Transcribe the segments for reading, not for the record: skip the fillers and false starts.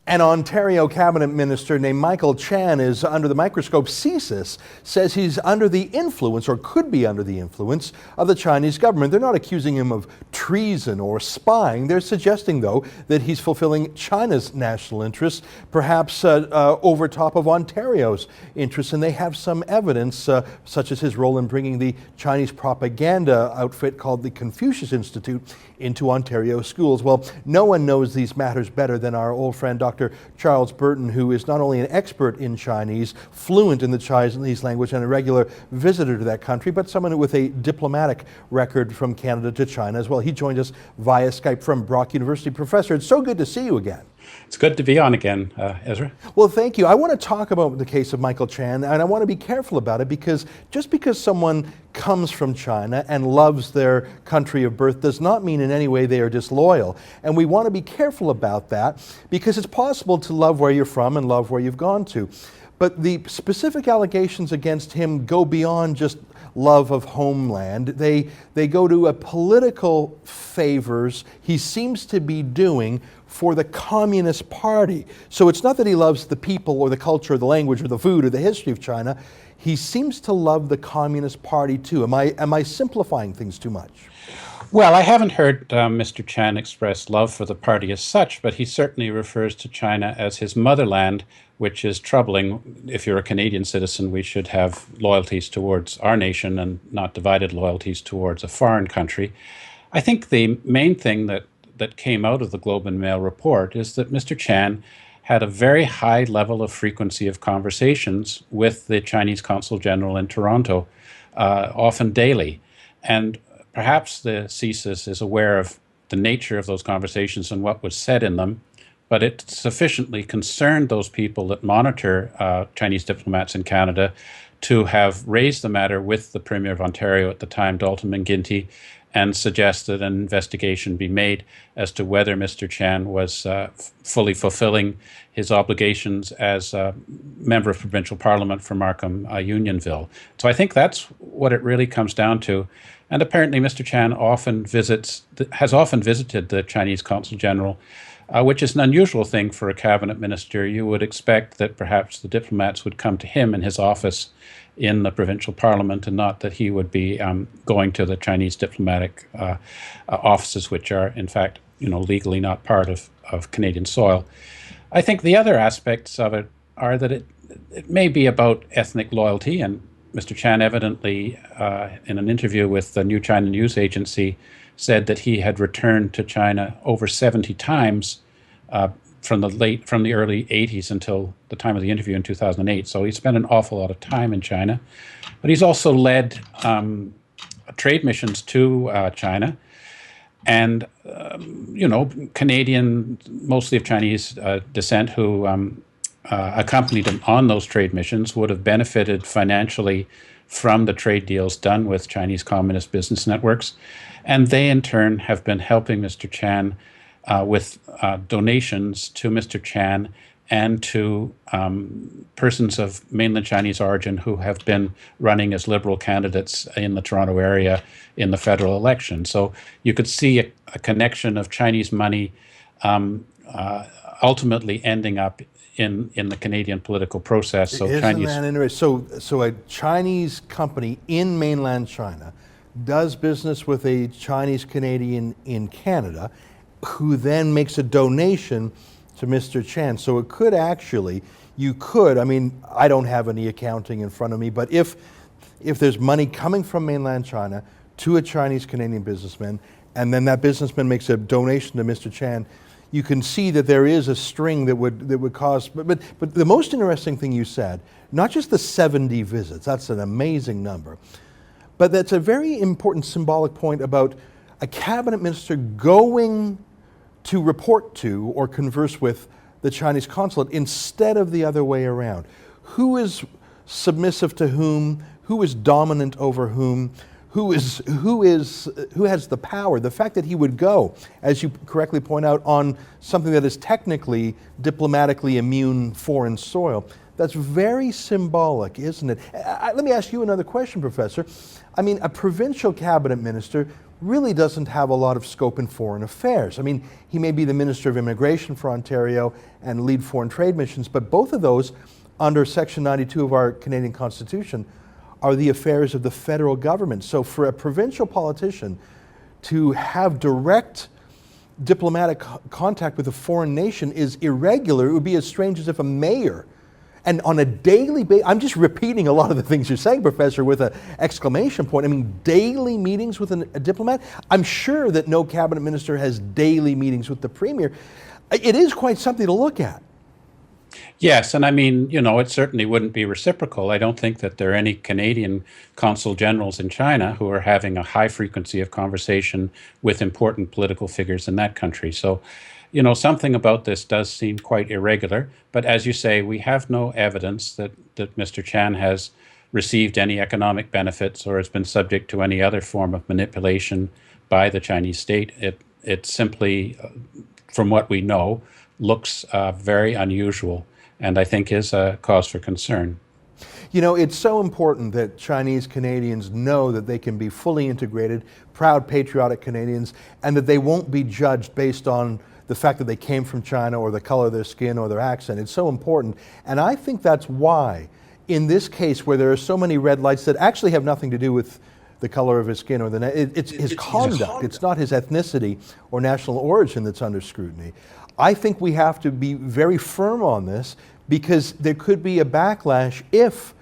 An Ontario cabinet minister named Micheal Chan is under the microscope. CSIS says he's under the influence, or could be under the influence, of the Chinese government. They're not accusing him of treason or spying. They're suggesting, though, that he's fulfilling China's national interests, perhaps over top of Ontario's interests. And they have some evidence, such as his role in bringing the Chinese propaganda outfit called the Confucius Institute into Ontario schools. Well, no one knows these matters better than our old friend Dr. Charles Burton, who is not only an expert in Chinese, fluent in the Chinese language, and a regular visitor to that country, but someone with a diplomatic record from Canada to China as well. He joined us via Skype from Brock University. Professor, it's so good to see you again. It's good to be on again, Ezra. Well, thank you. I want to talk about the case of Micheal Chan, and I want to be careful about it, because just because someone comes from China and loves their country of birth does not mean in any way they are disloyal. And we want to be careful about that, because it's possible to love where you're from and love where you've gone to. But the specific allegations against him go beyond just love of homeland. They go to a political favors he seems to be doing for the Communist Party. So it's not that he loves the people or the culture or the language or the food or the history of China. He seems to love the Communist Party too. Am I simplifying things too much? Well, I haven't heard Mr. Chan express love for the party as such, but he certainly refers to China as his motherland, which is troubling. If you're a Canadian citizen, we should have loyalties towards our nation and not divided loyalties towards a foreign country. I think the main thing that came out of the Globe and Mail report is that Mr. Chan had a very high level of frequency of conversations with the Chinese Consul General in Toronto, often daily. And perhaps the CSIS is aware of the nature of those conversations and what was said in them, but it sufficiently concerned those people that monitor Chinese diplomats in Canada to have raised the matter with the Premier of Ontario at the time, Dalton McGuinty, and suggested an investigation be made as to whether Mr. Chan was fully fulfilling his obligations as a member of provincial parliament for Markham Unionville. So I think that's what it really comes down to. And apparently Mr. Chan has often visited the Chinese Consul General, which is an unusual thing for a cabinet minister. You would expect that perhaps the diplomats would come to him in his office in the provincial parliament, and not that he would be going to the Chinese diplomatic offices, which are in fact, legally not part of Canadian soil. I think the other aspects of it are that it may be about ethnic loyalty, and Mr. Chan evidently, in an interview with the New China News Agency, said that he had returned to China over 70 times from the early 80s until the time of the interview in 2008. So he spent an awful lot of time in China. But he's also led trade missions to China. And, Canadian, mostly of Chinese descent, who accompanied him on those trade missions would have benefited financially from the trade deals done with Chinese communist business networks. And they, in turn, have been helping Mr. Chan with donations to Mr. Chan and to persons of mainland Chinese origin who have been running as Liberal candidates in the Toronto area in the federal election. So you could see a connection of Chinese money ultimately ending up in the Canadian political process. So Isn't that interesting? So a Chinese company in mainland China does business with a Chinese Canadian in Canada, who then makes a donation to Mr. Chan. So it could actually, I don't have any accounting in front of me, but if there's money coming from mainland China to a Chinese Canadian businessman, and then that businessman makes a donation to Mr. Chan, you can see that there is a string that would cause, but the most interesting thing you said, not just the 70 visits, that's an amazing number, but that's a very important symbolic point about a cabinet minister going to report to or converse with the Chinese consulate instead of the other way around. Who is submissive to whom? Who is dominant over whom? Who has the power? The fact that he would go, as you correctly point out, on something that is technically diplomatically immune foreign soil, that's very symbolic, isn't it? Let me ask you another question, Professor. A provincial cabinet minister really doesn't have a lot of scope in foreign affairs. I mean, he may be the Minister of Immigration for Ontario and lead foreign trade missions, but both of those, under Section 92 of our Canadian Constitution, are the affairs of the federal government. So for a provincial politician to have direct diplomatic contact with a foreign nation is irregular. It would be as strange as if a mayor, and on a daily basis, I'm just repeating a lot of the things you're saying, Professor, with an exclamation point. I mean, daily meetings with a diplomat? I'm sure that no cabinet minister has daily meetings with the premier. It is quite something to look at. Yes, and I mean, it certainly wouldn't be reciprocal. I don't think that there are any Canadian consul generals in China who are having a high frequency of conversation with important political figures in that country. So, something about this does seem quite irregular. But as you say, we have no evidence that Mr. Chan has received any economic benefits or has been subject to any other form of manipulation by the Chinese state. It simply, from what we know, looks very unusual, and I think is a cause for concern. It's so important that Chinese Canadians know that they can be fully integrated, proud, patriotic Canadians, and that they won't be judged based on the fact that they came from China or the color of their skin or their accent. It's so important, and I think that's why, in this case where there are so many red lights that actually have nothing to do with the color of his skin or it's his conduct. It's not his ethnicity or national origin that's under scrutiny. I think we have to be very firm on this because there could be a backlash if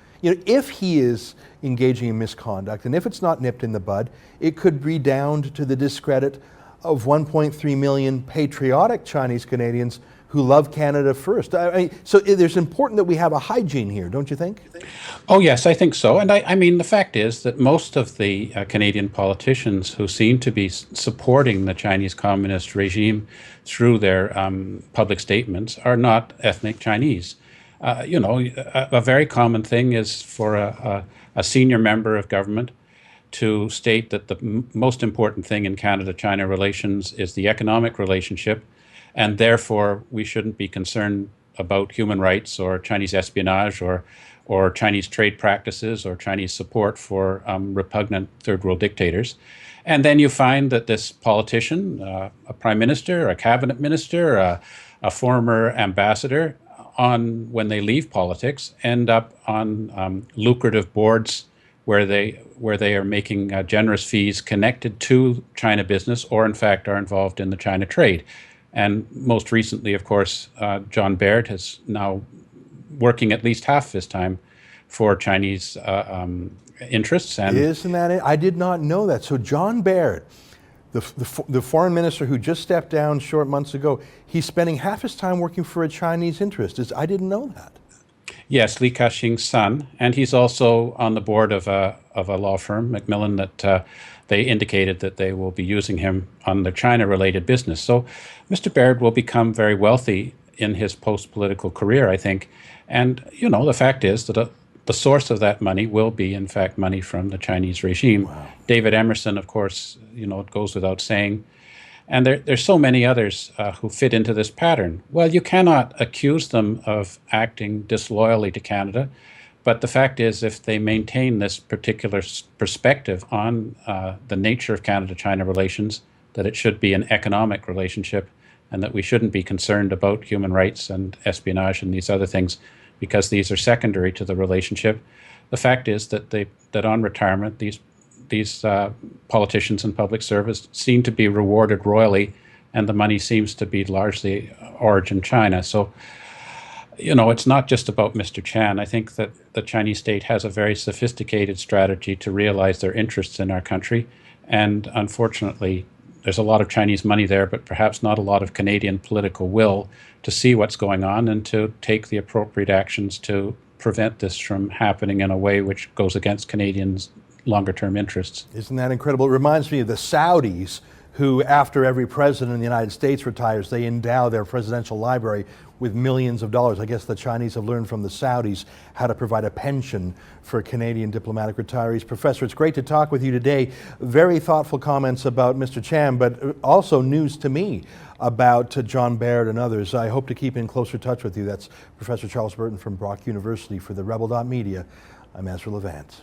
he is engaging in misconduct, and if it's not nipped in the bud, it could redound to the discredit of 1.3 million patriotic Chinese Canadians who love Canada first. So it's important that we have a hygiene here, don't you think? Oh, yes, I think so. And I mean, the fact is that most of the Canadian politicians who seem to be supporting the Chinese Communist regime through their public statements are not ethnic Chinese. A very common thing is for a senior member of government to state that the most important thing in Canada-China relations is the economic relationship, and therefore we shouldn't be concerned about human rights or Chinese espionage or Chinese trade practices or Chinese support for repugnant third world dictators. And then you find that this politician, a prime minister, a cabinet minister, a former ambassador, when they leave politics, end up on lucrative boards where they are making generous fees connected to China business, or in fact are involved in the China trade. And most recently, of course, John Baird is now working at least half his time for Chinese interests. And isn't that it? I did not know that. So John Baird, the foreign minister who just stepped down short months ago, he's spending half his time working for a Chinese interest. I didn't know that. Yes, Li Ka-shing's son, and he's also on the board of a law firm, Macmillan, that they indicated that they will be using him on their China-related business. So Mr. Baird will become very wealthy in his post-political career, I think. And, the fact is that the source of that money will be, in fact, money from the Chinese regime. Wow. David Emerson, of course, it goes without saying. And there's so many others who fit into this pattern. Well, you cannot accuse them of acting disloyally to Canada, but the fact is, if they maintain this particular perspective on the nature of Canada-China relations, that it should be an economic relationship and that we shouldn't be concerned about human rights and espionage and these other things because these are secondary to the relationship. The fact is that on retirement, these politicians in public service seem to be rewarded royally, and the money seems to be largely origin China. So, it's not just about Mr. Chan. I think that the Chinese state has a very sophisticated strategy to realize their interests in our country, and unfortunately, there's a lot of Chinese money there, but perhaps not a lot of Canadian political will to see what's going on and to take the appropriate actions to prevent this from happening in a way which goes against Canadians' longer-term interests. Isn't that incredible? It reminds me of the Saudis, who, after every president in the United States retires, they endow their presidential library with millions of dollars. I guess the Chinese have learned from the Saudis how to provide a pension for Canadian diplomatic retirees. Professor, it's great to talk with you today. Very thoughtful comments about Mr. Chan, but also news to me about John Baird and others. I hope to keep in closer touch with you. That's Professor Charles Burton from Brock University for TheRebel.media. I'm Ezra Levant.